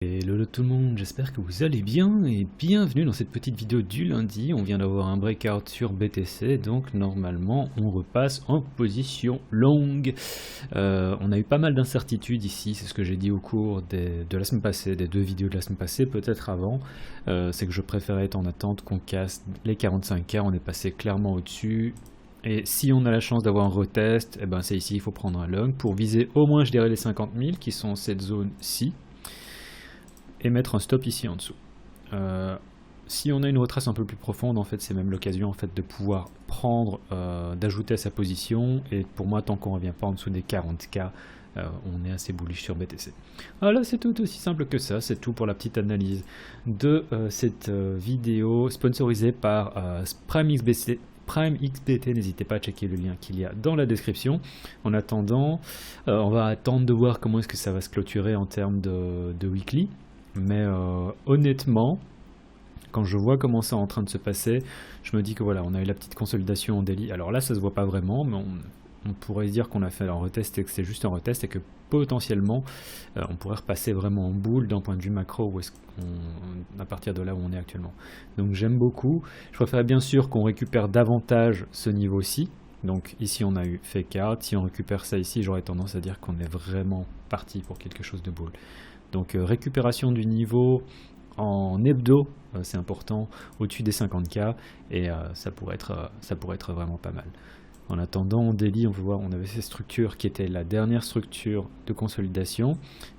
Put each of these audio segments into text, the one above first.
Hello tout le monde, j'espère que vous allez bien et bienvenue dans cette petite vidéo du lundi. On vient d'avoir un breakout sur BTC, donc normalement on repasse en position longue. On a eu pas mal d'incertitudes ici, c'est ce que j'ai dit au cours de la semaine passée, des deux vidéos de la semaine passée, peut-être avant. C'est que je préférais être en attente qu'on casse les 45K, on est passé clairement au-dessus. Et si on a la chance d'avoir un retest, eh ben c'est ici, il faut prendre un long pour viser au moins je dirais les 50 000 qui sont cette zone-ci. Et mettre un stop ici en dessous. Si on a une retrace un peu plus profonde, en fait, c'est même l'occasion en fait de pouvoir prendre, d'ajouter à sa position. Et pour moi, tant qu'on ne revient pas en dessous des 40K, on est assez bullish sur BTC. Voilà, c'est tout aussi simple que ça. C'est tout pour la petite analyse de cette vidéo sponsorisée par PrimeXBT. PrimeXBT, n'hésitez pas à checker le lien qu'il y a dans la description. En attendant, on va attendre de voir comment est-ce que ça va se clôturer en termes de weekly. Mais honnêtement, quand je vois comment c'est en train de se passer, je me dis que voilà, on a eu la petite consolidation en daily. Alors là, ça se voit pas vraiment, mais on pourrait se dire qu'on a fait un retest et que c'est juste un retest et que potentiellement, on pourrait repasser vraiment en boule d'un point de vue macro où est-ce à partir de là où on est actuellement. Donc j'aime beaucoup. Je préférerais bien sûr qu'on récupère davantage ce niveau-ci. Donc ici on a eu fake out. Si on récupère ça ici, j'aurais tendance à dire qu'on est vraiment parti pour quelque chose de boule. Donc récupération du niveau en hebdo, c'est important, au-dessus des 50K, et ça pourrait être vraiment pas mal. En attendant, en daily, on peut voir, on avait cette structure qui était la dernière structure de consolidation.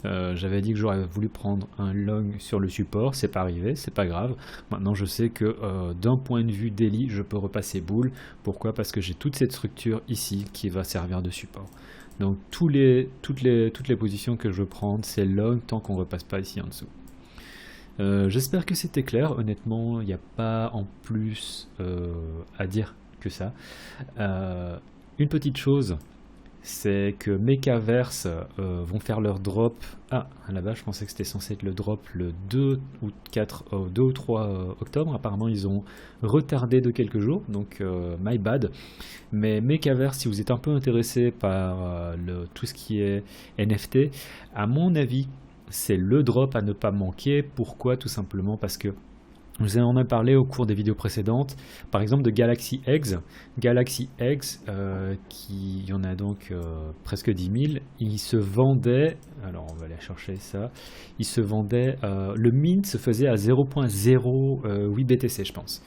J'avais dit que j'aurais voulu prendre un long sur le support, c'est pas arrivé, c'est pas grave. Maintenant, je sais que d'un point de vue daily, je peux repasser boule. Pourquoi? Parce que j'ai toute cette structure ici qui va servir de support. Donc toutes les positions que je veux prendre, c'est long tant qu'on ne repasse pas ici en dessous. J'espère que c'était clair. Honnêtement, il n'y a pas en plus à dire que ça. Une petite chose, c'est que Mechaverse vont faire leur drop. Ah, là-bas, je pensais que c'était censé être le drop le 2 ou 3 octobre. Apparemment, ils ont retardé de quelques jours, donc my bad. Mais Mechaverse, si vous êtes un peu intéressé par tout ce qui est NFT, à mon avis, c'est le drop à ne pas manquer. Pourquoi? Tout simplement parce que vous en avez parlé au cours des vidéos précédentes, par exemple de Galaxy Eggs. Galaxy Eggs, qui y en a donc presque 10 000, il se vendait, alors on va aller chercher ça, il se vendait, le mint se faisait à 0.08 BTC je pense.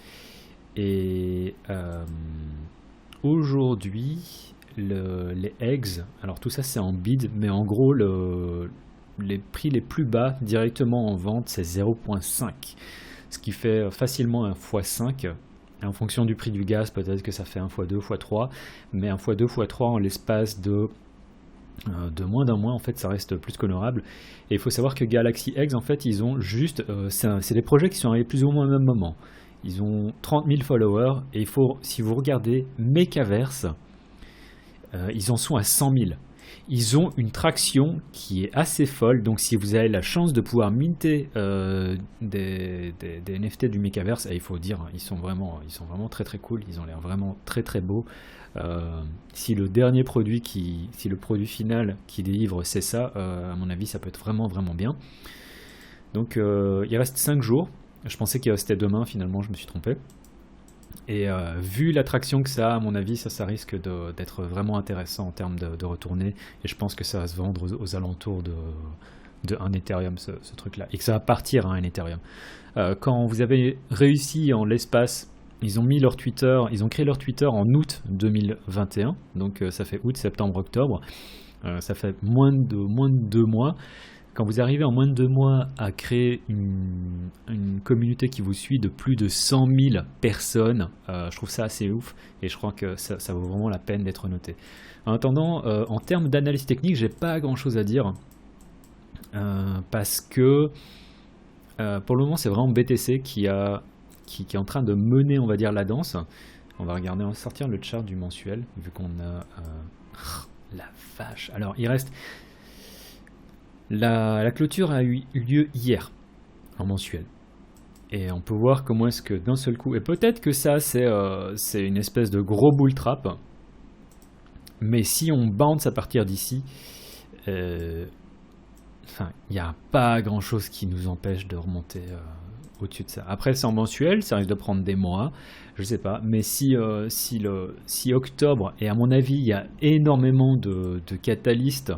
Et aujourd'hui, les eggs, alors tout ça c'est en bid, mais en gros les prix les plus bas directement en vente c'est 0.5. Ce qui fait facilement un x5. En fonction du prix du gaz, peut-être que ça fait un x2, x3, mais un x2, x3 en l'espace de moins d'un mois, en fait, ça reste plus qu'honorable. Et il faut savoir que Galaxy Eggs, en fait, ils ont juste... c'est des projets qui sont arrivés plus ou moins au même moment. Ils ont 30 000 followers, et il faut, si vous regardez Mechaverse, ils en sont à 100 000. Ils ont une traction qui est assez folle, donc si vous avez la chance de pouvoir minter des NFT du Mechaverse, il faut dire, ils sont vraiment très très cool, ils ont l'air vraiment très très beaux. Si le dernier produit, si le produit final qui délivre c'est ça, à mon avis ça peut être vraiment vraiment bien. Donc il reste 5 jours, je pensais qu'il restait demain, finalement je me suis trompé. Et vu l'attraction que ça a, à mon avis, ça risque d'être vraiment intéressant en termes de retourner. Et je pense que ça va se vendre aux alentours de 1 Ethereum, ce truc-là. Et que ça va partir à 1 Ethereum. Quand vous avez réussi en l'espace, ils ont mis leur Twitter, ils ont créé leur Twitter en août 2021. Donc ça fait août, septembre, octobre. Ça fait moins de 2 mois. Quand vous arrivez en moins de 2 mois à créer une communauté qui vous suit de plus de 100 000 personnes, je trouve ça assez ouf et je crois que ça vaut vraiment la peine d'être noté. En attendant, en termes d'analyse technique, j'ai pas grand chose à dire parce que pour le moment c'est vraiment BTC qui est en train de mener, on va dire, la danse. On va regarder, on va sortir le chart du mensuel vu qu'on a la vache. Alors il reste... La clôture a eu lieu hier, en mensuel. Et on peut voir comment est-ce que d'un seul coup... Et peut-être que ça, c'est une espèce de gros bull trap. Mais si on bounce à partir d'ici, enfin, il n'y a pas grand chose qui nous empêche de remonter au-dessus de ça. Après, c'est en mensuel, ça risque de prendre des mois, je sais pas. Mais si octobre, et à mon avis, il y a énormément de catalystes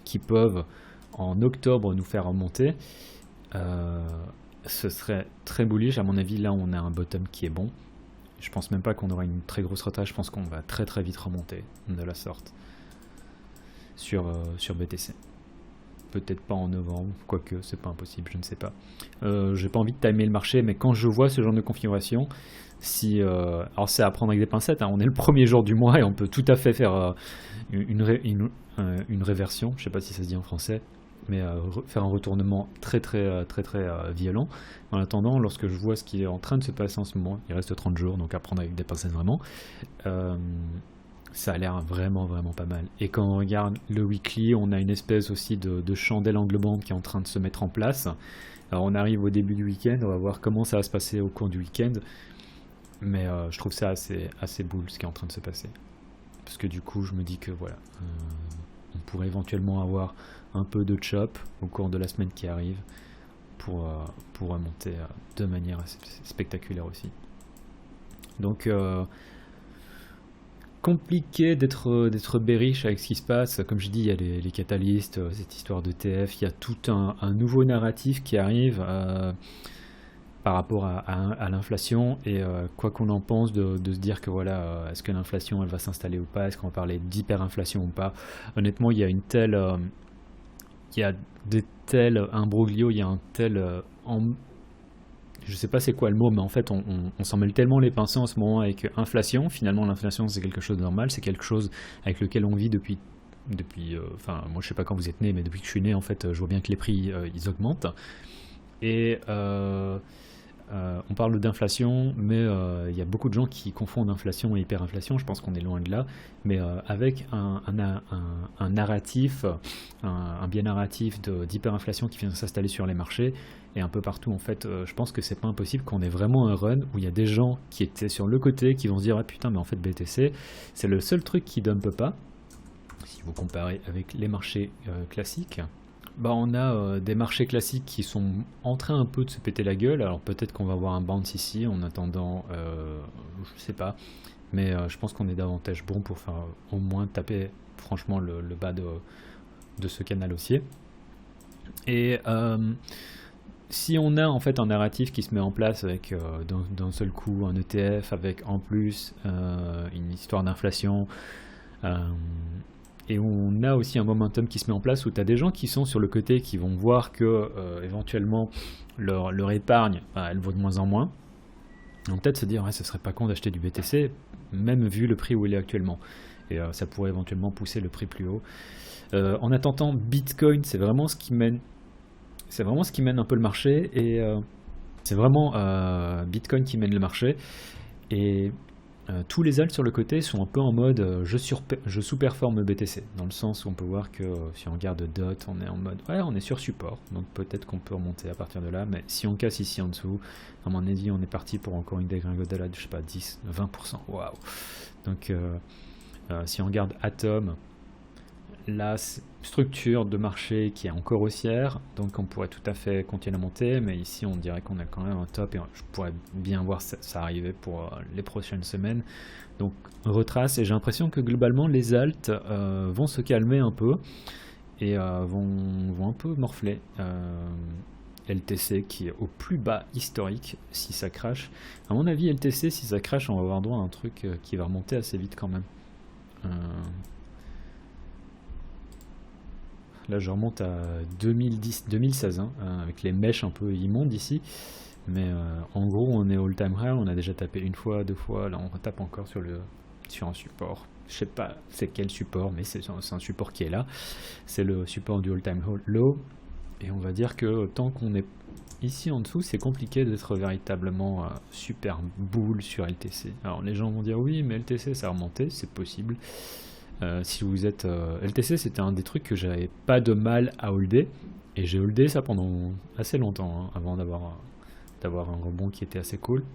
qui peuvent en octobre nous faire remonter, ce serait très bullish. À mon avis, là, on a un bottom qui est bon. Je pense même pas qu'on aura une très grosse retraite. Je pense qu'on va très très vite remonter de la sorte sur BTC. Peut-être pas en novembre, quoique c'est pas impossible, je ne sais pas. J'ai pas envie de timer le marché, mais quand je vois ce genre de configuration, alors c'est à prendre avec des pincettes, hein, on est le premier jour du mois et on peut tout à fait faire une réversion, je sais pas si ça se dit en français, mais faire un retournement très violent. En attendant, lorsque je vois ce qui est en train de se passer en ce moment, il reste 30 jours, donc à prendre avec des pincettes vraiment, ça a l'air vraiment pas mal. Et quand on regarde le weekly, on a une espèce aussi de chandelle englobante qui est en train de se mettre en place. Alors on arrive au début du week-end, on va voir comment ça va se passer au cours du week-end, mais je trouve ça assez boule ce qui est en train de se passer. Parce que du coup, je me dis que voilà, on pourrait éventuellement avoir un peu de chop au cours de la semaine qui arrive pour remonter de manière assez spectaculaire aussi. Donc compliqué d'être bearish avec ce qui se passe. Comme je dis, il y a les catalystes, cette histoire d'ETF, il y a tout un nouveau narratif qui arrive par rapport à l'inflation, et quoi qu'on en pense de se dire que voilà, est-ce que l'inflation elle va s'installer ou pas, est-ce qu'on va parler d'hyperinflation ou pas. Honnêtement, il y a des tels imbroglio, il y a un tel je sais pas c'est quoi le mot, mais en fait on s'en mêle tellement les pinceaux en ce moment avec inflation. Finalement, l'inflation c'est quelque chose de normal, c'est quelque chose avec lequel on vit depuis enfin moi je sais pas quand vous êtes né, mais depuis que je suis né en fait, je vois bien que les prix ils augmentent, et on parle d'inflation, mais il y a beaucoup de gens qui confondent inflation et hyperinflation. Je pense qu'on est loin de là, mais avec un narratif, un biais narratif d'hyperinflation qui vient de s'installer sur les marchés et un peu partout. En fait, je pense que c'est pas impossible qu'on ait vraiment un run où il y a des gens qui étaient sur le côté qui vont se dire ah putain, mais en fait BTC c'est le seul truc qui dumpe pas si vous comparez avec les marchés classiques. Bah, on a des marchés classiques qui sont en train un peu de se péter la gueule. Alors peut-être qu'on va avoir un bounce ici en attendant, je sais pas, mais je pense qu'on est davantage bon pour faire au moins taper franchement le bas de ce canal haussier. Et si on a en fait un narratif qui se met en place avec d'un seul coup un ETF, avec en plus une histoire d'inflation, et on a aussi un momentum qui se met en place où tu as des gens qui sont sur le côté qui vont voir que éventuellement leur épargne elle vaut de moins en moins. Ils vont peut-être se dire ouais, ce serait pas con d'acheter du BTC, même vu le prix où il est actuellement. Et ça pourrait éventuellement pousser le prix plus haut. En attendant, Bitcoin, c'est vraiment ce qui mène un peu le marché. Et c'est vraiment Bitcoin qui mène le marché. Et tous les alts sur le côté sont un peu en mode je sous-performe BTC, dans le sens où on peut voir que si on regarde DOT, on est en mode ouais, on est sur support, donc peut-être qu'on peut remonter à partir de là, mais si on casse ici en dessous, à mon avis on est parti pour encore une dégringolade de je sais pas 10, 20%, waouh. Donc si on regarde Atom, la structure de marché qui est encore haussière, donc on pourrait tout à fait continuer à monter, mais ici on dirait qu'on a quand même un top, et je pourrais bien voir ça arriver pour les prochaines semaines. Donc on retrace, et j'ai l'impression que globalement les alts vont se calmer un peu et vont un peu morfler. LTC qui est au plus bas historique, si ça crache. À mon avis, LTC, si ça crache, on va avoir droit à un truc qui va remonter assez vite quand même. Là, je remonte à 2016, hein, avec les mèches un peu immondes ici. Mais en gros, on est all-time high. On a déjà tapé une fois, deux fois. Là, on retape encore sur un support. Je sais pas c'est quel support, mais c'est un support qui est là. C'est le support du all-time low. Et on va dire que tant qu'on est ici en dessous, c'est compliqué d'être véritablement super bull sur LTC. Alors, les gens vont dire oui, mais LTC, ça a remonté. C'est possible. Si vous êtes LTC, c'était un des trucs que j'avais pas de mal à holder, et j'ai holdé ça pendant assez longtemps, hein, avant d'avoir un rebond qui était assez cool.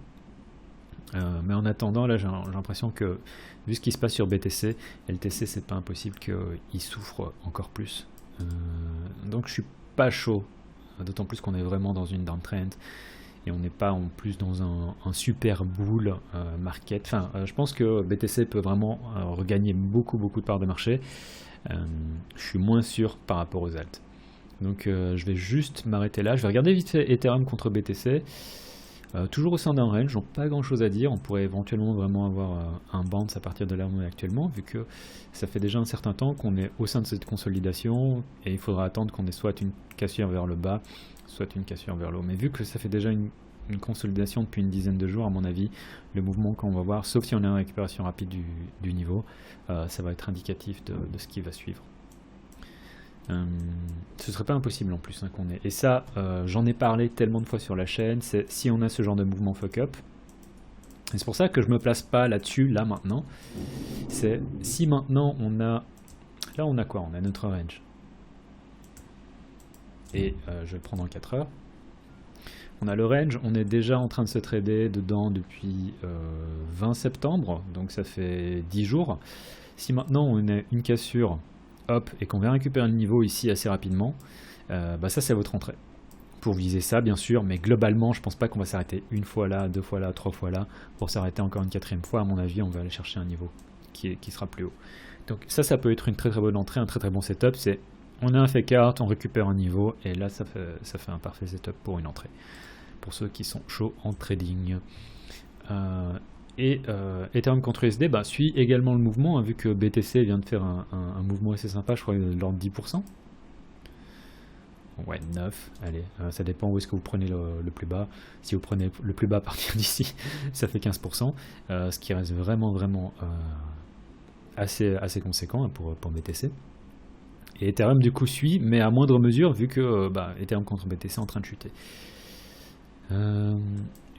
Mais en attendant, là j'ai l'impression que vu ce qui se passe sur BTC, LTC c'est pas impossible qu'il souffre encore plus. Donc je suis pas chaud, d'autant plus qu'on est vraiment dans une downtrend et on n'est pas en plus dans un super bull market. Enfin, je pense que BTC peut vraiment regagner beaucoup de parts de marché. Je suis moins sûr par rapport aux alts. Donc je vais juste m'arrêter là. Je vais regarder vite fait Ethereum contre BTC. Toujours au sein d'un range, donc pas grand chose à dire. On pourrait éventuellement vraiment avoir un bounce à partir de là où on est actuellement, vu que ça fait déjà un certain temps qu'on est au sein de cette consolidation et il faudra attendre qu'on ait soit une cassure vers le bas, soit une cassure vers le haut. Mais vu que ça fait déjà une consolidation depuis une dizaine de jours, à mon avis, le mouvement qu'on va voir, sauf si on a une récupération rapide du niveau, ça va être indicatif de ce qui va suivre. Ce serait pas impossible en plus qu'on ait. Et ça, j'en ai parlé tellement de fois sur la chaîne, c'est si on a ce genre de mouvement fuck-up. Et c'est pour ça que je me place pas là-dessus, là maintenant. C'est si maintenant on a... Là on a quoi? On a notre range. Et je vais le prendre en 4 heures. On a le range, on est déjà en train de se trader dedans depuis 20 septembre, donc ça fait 10 jours. Si maintenant on a une cassure, hop, et qu'on vient récupérer le niveau ici assez rapidement, bah ça c'est votre entrée. Pour viser ça bien sûr, mais globalement je pense pas qu'on va s'arrêter une fois là, deux fois là, trois fois là, pour s'arrêter encore une quatrième fois. À mon avis on va aller chercher un niveau qui sera plus haut. Donc ça peut être une très bonne entrée, un très bon setup. C'est on a un fake out, on récupère un niveau, et là ça fait un parfait setup pour une entrée. Pour ceux qui sont chauds en trading. Ethereum contre USD suit également le mouvement, hein, vu que BTC vient de faire un mouvement assez sympa, je crois de l'ordre de 10%. Ouais, 9, allez, ça dépend où est-ce que vous prenez le plus bas. Si vous prenez le plus bas à partir d'ici, ça fait 15%, ce qui reste vraiment assez conséquent, hein, pour BTC. Et Ethereum du coup suit, mais à moindre mesure, vu que Ethereum contre BTC est en train de chuter.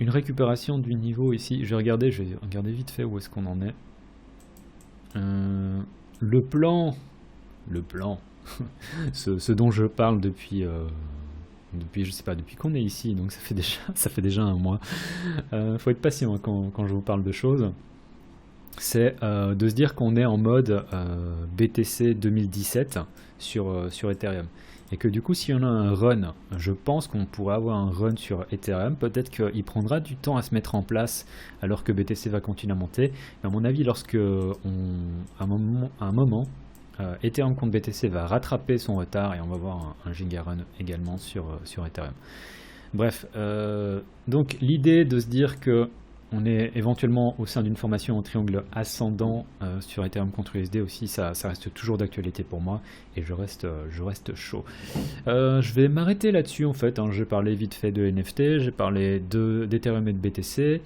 Une récupération du niveau ici, je vais regarder vite fait où est-ce qu'on en est. Le plan, ce dont je parle depuis je sais pas depuis qu'on est ici, donc ça fait déjà un mois. Faut être patient quand je vous parle de choses. C'est de se dire qu'on est en mode BTC 2017 sur Ethereum. Et que du coup, si on a un run, je pense qu'on pourrait avoir un run sur Ethereum. Peut-être qu'il prendra du temps à se mettre en place alors que BTC va continuer à monter. Mais à mon avis, lorsque à un moment, Ethereum contre BTC va rattraper son retard et on va voir un giga run également sur Ethereum. Bref, donc l'idée de se dire que on est éventuellement au sein d'une formation en triangle ascendant sur Ethereum contre USD aussi, ça reste toujours d'actualité pour moi et je reste chaud. Je vais m'arrêter là-dessus en fait, hein. J'ai parlé vite fait de NFT, j'ai parlé d'Ethereum et de BTC.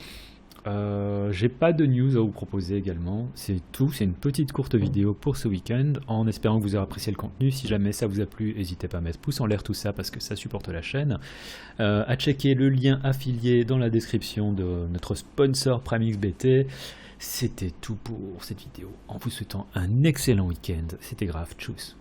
J'ai pas de news à vous proposer également, c'est tout, c'est une petite courte vidéo pour ce week-end, en espérant que vous aurez apprécié le contenu. Si jamais ça vous a plu, n'hésitez pas à mettre pouce en l'air tout ça parce que ça supporte la chaîne, à checker le lien affilié dans la description de notre sponsor PrimeXBT. C'était tout pour cette vidéo, en vous souhaitant un excellent week-end, c'était grave, tchuss.